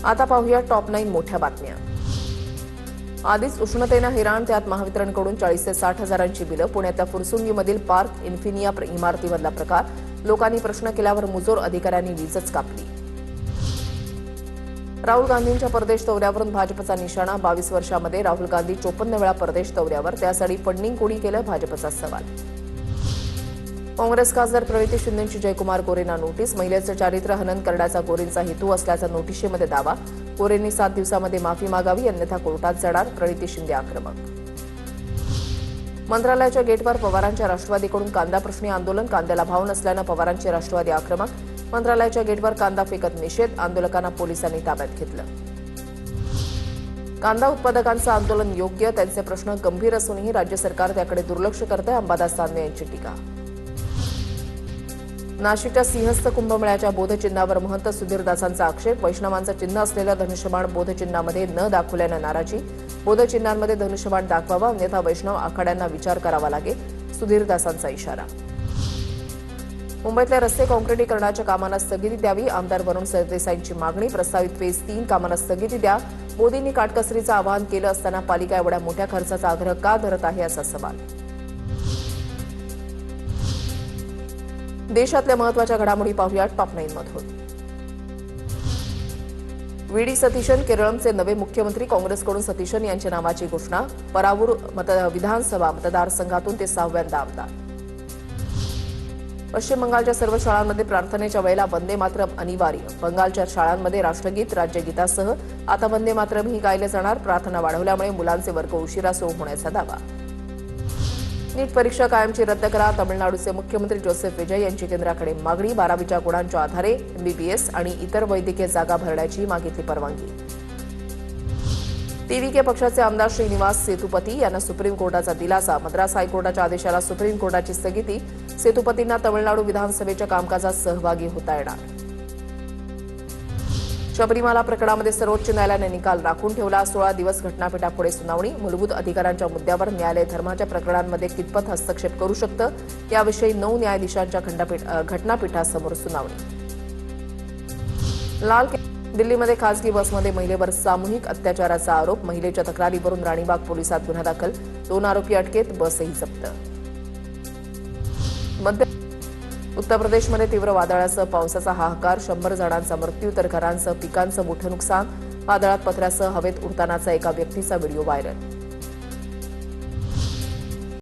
आता पाहूया टॉप 9 मोठ्या बातम्या। आधीच उष्णतेनं हैराण, त्यात महावितरणकडून 40 ते 60 हजारांची बिलं। पुण्यातल्या फुरसुंगीमधील पार्क इन्फिनिया इमारतीमधला प्रकार, लोकांनी प्रश्न केल्यावर मुजोर अधिकाऱ्यांनी वीजच कापली। राहुल गांधींच्या परदेश दौऱ्यावरून भाजपचा निशाणा, 22 वर्षांमध्ये राहुल गांधी 54 वेळा परदेश दौऱ्यावर, त्यासाठी फंडिंग कोणी केलं, भाजपचा सवाल। काँग्रेस खासदार प्रणिती शिंदेंची जयकुमार गोरेंना नोटीस, महिलेचं चारित्र्य हनन करण्याचा गोरेंचा हेतू असल्याचा नोटिशीमध्ये दावा। गोरेंनी 7 दिवसांमध्ये माफी मागावी, अन्यथा कोर्टात जाणार, प्रणिती शिंदे आक्रमक। मंत्रालयाच्या गेटवर पवारांच्या राष्ट्रवादीकडून कांदा प्रश्नी आंदोलन, कांद्याला भाव नसल्यानं पवारांचे राष्ट्रवादी आक्रमक। मंत्रालयाच्या गेटवर कांदा फेकत निषेध, आंदोलकांना पोलिसांनी ताब्यात घेतलं। कांदा उत्पादकांचं आंदोलन योग्य, त्यांचे प्रश्न गंभीर असूनही राज्य सरकार त्याकडे दुर्लक्ष करतंय, अंबादास दानवे यांची टीका। नाशिकच्या सिंहस्थ कुंभमेळ्याच्या बोधचिन्हावर महंत सुधीरदासांचा आक्षेप, वैष्णवांचं चिन्ह असलेलं धनुष्यबाण बोधचिन्हामध्ये न दाखवल्यानं नाराजी, बोधचिन्हांमध्ये धनुष्यबाण दाखवावा, अन्यथा वैष्णव आखाड्यांना विचार करावा लागेल, सुधीरदासांचा इशारा। मुंबईतल्या रस्ते काँक्रिटीकरणाच्या कामांना स्थगिती द्यावी, आमदार वरुण सरदेसाईंची मागणी, प्रस्तावित फेज 3 कामांना स्थगिती द्या। मोदींनी काटकसरीचं आवाहन केलं असताना पालिका एवढ्या मोठ्या खर्चाचा आग्रह का धरत आहे, असा सवाल। देशातल्या महत्त्वाच्या घडामोडी पाहूया टॉप 9 मधून। व्ही.डी. सतीशन केरळचे नवे मुख्यमंत्री, काँग्रेसकडून सतीशन यांच्या नावाची घोषणा। परावूर विधानसभा मतदारसंघातून ते 6व्यांदा आमदार। पश्चिम बंगालच्या सर्व शाळांमध्ये प्रार्थनेच्या वेळेला वंदे मातरम अनिवार्य, बंगालच्या शाळांमध्ये राष्ट्रगीत राज्यगीतासह आता वंदे मातरमही गायले जाणार, प्रार्थना वाढवल्यामुळे मुलांचे वर्ग उशिरा सुरू होण्याचा दावा। नीट परीक्षा कायमची रद्द करा, तमिळनाडूचे मुख्यमंत्री जोसेफ विजय यांची केंद्राकडे मागणी, 12वीच्या गुणांच्या आधारे एमबीबीएस आणि इतर वैद्यकीय जागा भरण्याची मागितली परवानगी। टीव्हीके पक्षाचे आमदार श्रीनिवास सेतुपती यांना सुप्रीम कोर्टाचा दिलासा, मद्रास हायकोर्टाच्या आदेशाला सुप्रीम कोर्टाची स्थगिती, सेतुपतींना तमिळनाडू विधानसभेच्या कामकाजात सहभागी होता येणार। शबरीमाला प्रकरणामध्ये सर्वोच्च न्यायालयाने निकाल राखून ठेवला, 16 दिवस घटनापीठापुढे सुनावणी, मूलभूत अधिकारांच्या मुद्द्यावर न्यायालय धर्माच्या प्रकरणांमध्ये कितपत हस्तक्षेप करू शकतं, याविषयी 9 न्यायाधीशांच्या घटनापीठासमोर सुनावणी। दिल्लीमध्ये खासगी बसमध्ये महिलेवर सामूहिक अत्याचाराचा आरोप, महिलेच्या तक्रारीवरून राणीबाग पोलिसात गुन्हा दाखल, 2 आरोपी अटकेत, बसही जप्त। उत्तर प्रदेशमध्ये तीव्र वादळासह पावसाचा हाहाकार, 100 जणांचा मृत्यू तर घरांसह पिकांचं मोठं नुकसान, वादळात पत्र्यासह हवेत उडतानाचा एका व्यक्तीचा व्हिडिओ व्हायरल।